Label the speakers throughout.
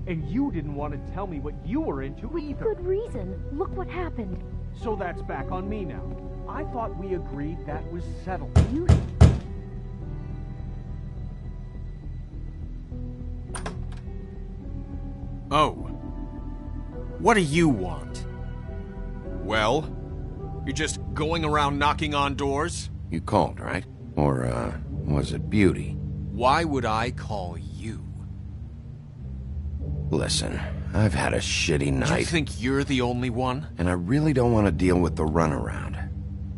Speaker 1: And you didn't want to tell me what you were into either.
Speaker 2: Good reason. Look what happened.
Speaker 1: So that's back on me now. I thought we agreed that was settled.
Speaker 2: You...
Speaker 3: Oh. What do you want? Well? You're just going around knocking on doors?
Speaker 4: You called, right? Or, was it Beauty?
Speaker 3: Why would I call you?
Speaker 4: Listen, I've had a shitty night.
Speaker 3: You think you're the only one?
Speaker 4: And I really don't want to deal with the runaround.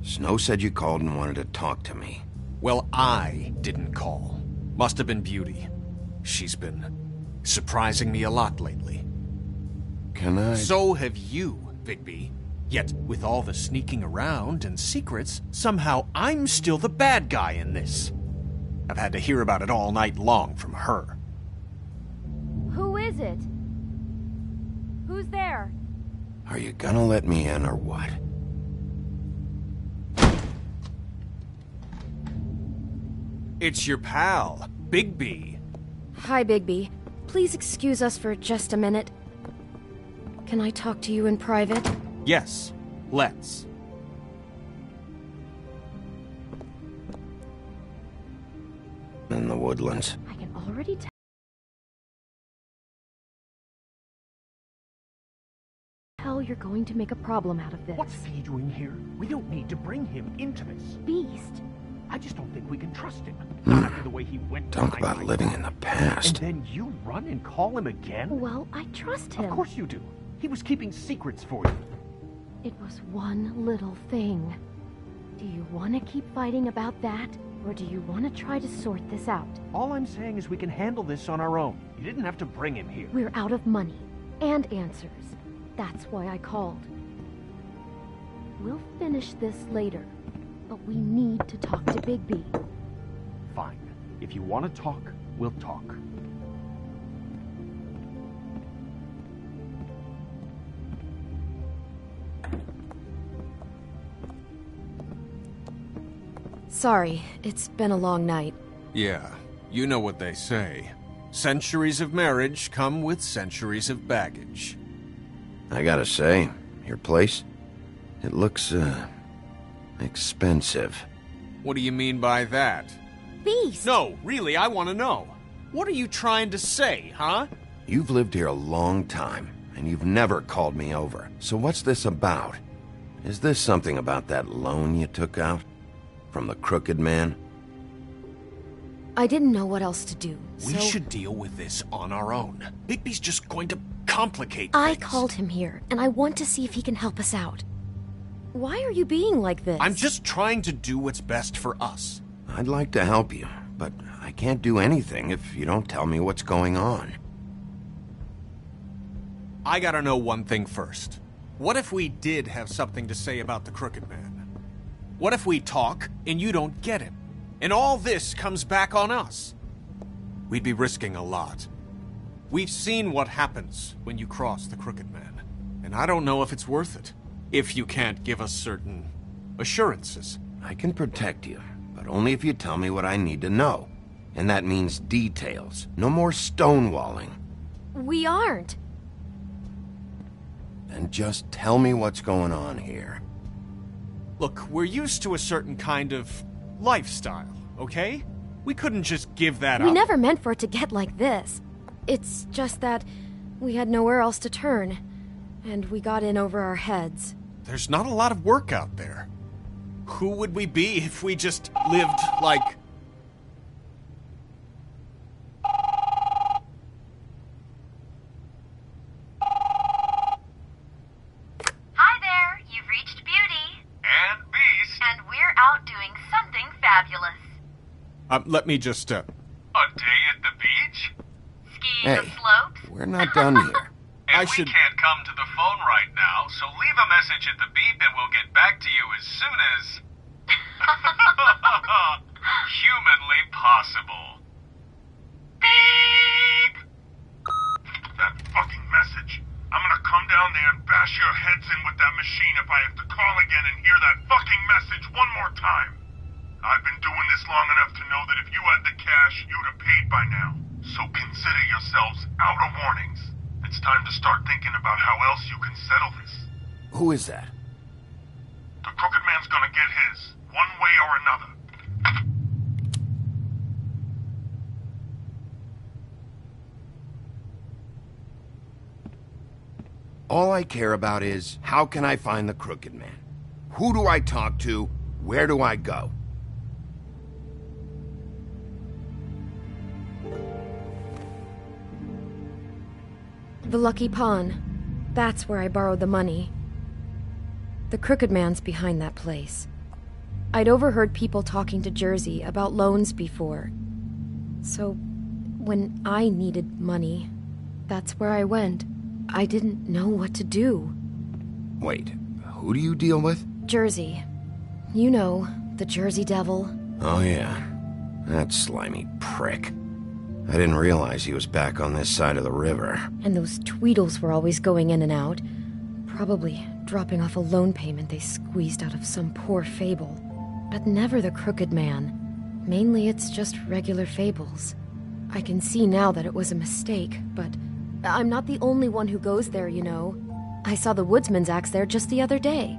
Speaker 4: Snow said you called and wanted to talk to me.
Speaker 3: Well, I didn't call. Must have been Beauty. She's been surprising me a lot lately.
Speaker 4: Can I...
Speaker 3: So have you, Bigby. Yet, with all the sneaking around and secrets, somehow I'm still the bad guy in this. I've had to hear about it all night long from her.
Speaker 2: Who is it? Who's there?
Speaker 4: Are you gonna let me in or what?
Speaker 3: It's your pal, Bigby.
Speaker 2: Hi, Bigby. Please excuse us for just a minute. Can I talk to you in private?
Speaker 3: Yes, let's.
Speaker 4: In the woodlands.
Speaker 2: I can already tell you're going to make a problem out of this.
Speaker 1: What's he doing here? We don't need to bring him into this.
Speaker 2: Beast?
Speaker 1: I just don't think we can trust him. Not after the way he went
Speaker 4: Talk
Speaker 1: behind
Speaker 4: about
Speaker 1: my
Speaker 4: living
Speaker 1: back.
Speaker 4: in the past.
Speaker 1: And then you run and call him again?
Speaker 2: Well, I trust him.
Speaker 1: Of course you do. He was keeping secrets for you.
Speaker 2: It was one little thing. Do you want to keep fighting about that? Or do you want to try to sort this out?
Speaker 1: All I'm saying is we can handle this on our own. You didn't have to bring him here.
Speaker 2: We're out of money. And answers. That's why I called. We'll finish this later. But we need to talk to Bigby.
Speaker 1: Fine. If you want to talk, we'll talk.
Speaker 2: Sorry, it's been a long night.
Speaker 3: Yeah, you know what they say. Centuries of marriage come with centuries of baggage.
Speaker 4: I gotta say, your place, it looks, expensive.
Speaker 3: What do you mean by that?
Speaker 2: Beast!
Speaker 3: No, really, I want to know. What are you trying to say, huh?
Speaker 4: You've lived here a long time, and you've never called me over. So what's this about? Is this something about that loan you took out? From the Crooked Man?
Speaker 2: I didn't know what else to do,
Speaker 3: We
Speaker 2: so
Speaker 3: should deal with this on our own. Bigby's just going to complicate
Speaker 2: I
Speaker 3: things.
Speaker 2: called him here, and I want to see if he can help us out. Why are you being like this?
Speaker 3: I'm just trying to do what's best for us.
Speaker 4: I'd like to help you, but I can't do anything if you don't tell me what's going on.
Speaker 3: I gotta know one thing first. What if we did have something to say about the Crooked Man? What if we talk and you don't get him? And all this comes back on us? We'd be risking a lot. We've seen what happens when you cross the Crooked Man, and I don't know if it's worth it. If you can't give us certain assurances.
Speaker 4: I can protect you, but only if you tell me what I need to know. And that means details. No more stonewalling.
Speaker 2: We aren't.
Speaker 4: Then just tell me what's going on here.
Speaker 3: Look, we're used to a certain kind of lifestyle, okay? We couldn't just give that up.
Speaker 2: We never meant for it to get like this. It's just that we had nowhere else to turn, and we got in over our heads.
Speaker 3: There's not a lot of work out there. Who would we be if we just lived like...
Speaker 5: Hi there, you've reached Beauty.
Speaker 6: And Beast.
Speaker 5: And we're out doing something fabulous.
Speaker 3: Let me just,
Speaker 6: A day at the beach?
Speaker 5: Skiing
Speaker 4: Hey,
Speaker 5: the slopes?
Speaker 4: we're not done here.
Speaker 6: And
Speaker 3: I
Speaker 6: we
Speaker 3: should-
Speaker 6: can't come to the phone right now, so leave a message at the beep and we'll get back to you as soon as... humanly possible. Beep! That fucking message. I'm gonna come down there and bash your heads in with that machine if I have to call again and hear that fucking message one more time. I've been doing this long enough to know that if you had the cash, you'd have paid by now. So consider yourselves out of warnings. It's time to start thinking about how else you can settle this.
Speaker 4: Who is that?
Speaker 6: The Crooked Man's gonna get his, one way or another.
Speaker 4: All I care about is, how can I find the Crooked Man? Who do I talk to? Where do I go?
Speaker 2: The Lucky Pawn. That's where I borrowed the money. The Crooked Man's behind that place. I'd overheard people talking to Jersey about loans before. So, when I needed money, that's where I went. I didn't know what to do.
Speaker 4: Wait, who do you deal with?
Speaker 2: Jersey. You know, the Jersey Devil.
Speaker 4: Oh yeah, that slimy prick. I didn't realize he was back on this side of the river.
Speaker 2: And those Tweedles were always going in and out. Probably dropping off a loan payment they squeezed out of some poor fable. But never the Crooked Man. Mainly it's just regular fables. I can see now that it was a mistake, but I'm not the only one who goes there, you know. I saw the Woodsman's axe there just the other day.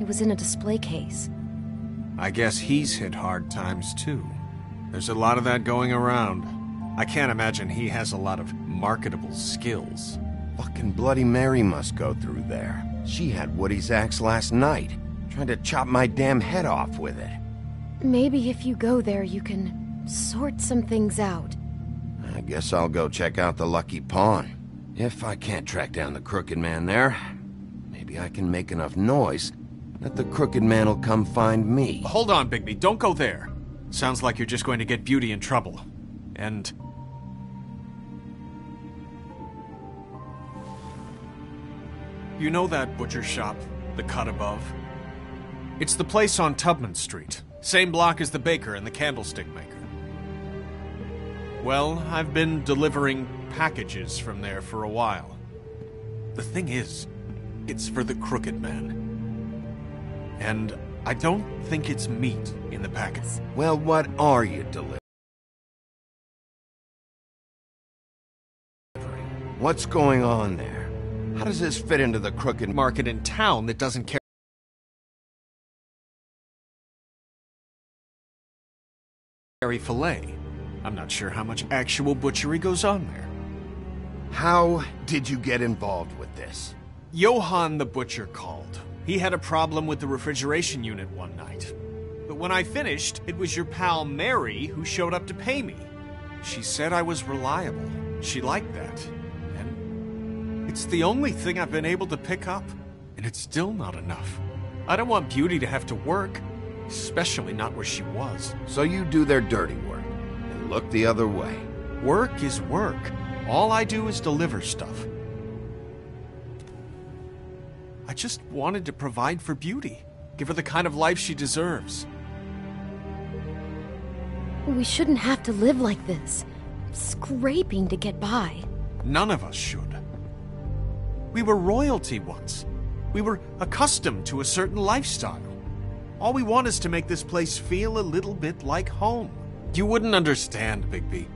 Speaker 2: It was in a display case.
Speaker 3: I guess he's hit hard times too. There's a lot of that going around. I can't imagine he has a lot of marketable skills.
Speaker 4: Fucking Bloody Mary must go through there. She had Woody's axe last night, trying to chop my damn head off with it.
Speaker 2: Maybe if you go there, you can sort some things out.
Speaker 4: I guess I'll go check out the Lucky Pawn. If I can't track down the Crooked Man there, maybe I can make enough noise that the Crooked Man will come find me.
Speaker 3: Hold on, Bigby. Don't go there. Sounds like you're just going to get Beauty in trouble. And... you know that butcher shop, the cut above? It's the place on Tubman Street. Same block as the baker and the candlestick maker. Well, I've been delivering packages from there for a while. The thing is, it's for the Crooked Man. And I don't think it's meat in the package.
Speaker 4: Well, what are you delivering? What's going on there? How does this fit into the Crooked
Speaker 3: Market in town that doesn't carry filet. I'm not sure how much actual butchery goes on there.
Speaker 4: How did you get involved with this?
Speaker 3: Johann the butcher called. He had a problem with the refrigeration unit one night. But when I finished, it was your pal Mary who showed up to pay me. She said I was reliable. She liked that. And it's the only thing I've been able to pick up. And it's still not enough. I don't want Beauty to have to work, especially not where she was.
Speaker 4: So you do their dirty work and look the other way.
Speaker 3: Work is work. All I do is deliver stuff. I just wanted to provide for Beauty. Give her the kind of life she deserves.
Speaker 2: We shouldn't have to live like this, scraping to get by.
Speaker 3: None of us should. We were royalty once. We were accustomed to a certain lifestyle. All we want is to make this place feel a little bit like home. You wouldn't understand, Bigby.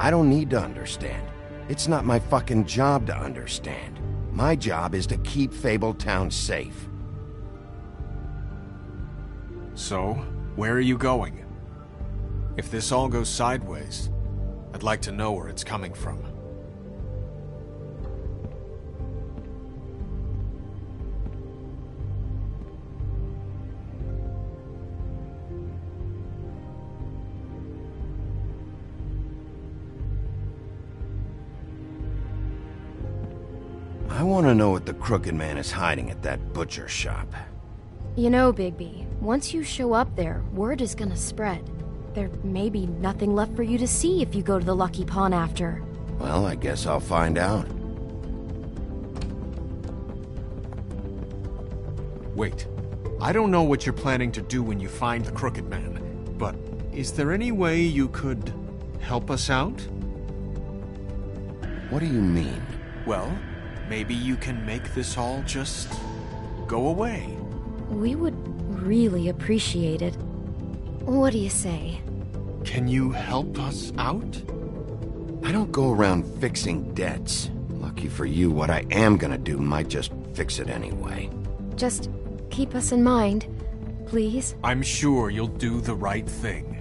Speaker 4: I don't need to understand. It's not my fucking job to understand. My job is to keep Fabletown safe.
Speaker 3: So, where are you going? If this all goes sideways, I'd like to know where it's coming from.
Speaker 4: I want to know what the Crooked Man is hiding at that butcher shop.
Speaker 2: You know, Bigby, once you show up there, word is gonna spread. There may be nothing left for you to see if you go to the Lucky Pawn after.
Speaker 4: Well, I guess I'll find out.
Speaker 3: Wait. I don't know what you're planning to do when you find the Crooked Man, but is there any way you could help us out?
Speaker 4: What do you mean?
Speaker 3: Well, maybe you can make this all just go away.
Speaker 2: We would really appreciate it. What do you say?
Speaker 3: Can you help us out?
Speaker 4: I don't go around fixing debts. Lucky for you, what I am gonna do might just fix it anyway.
Speaker 2: Just keep us in mind, please.
Speaker 3: I'm sure you'll do the right thing.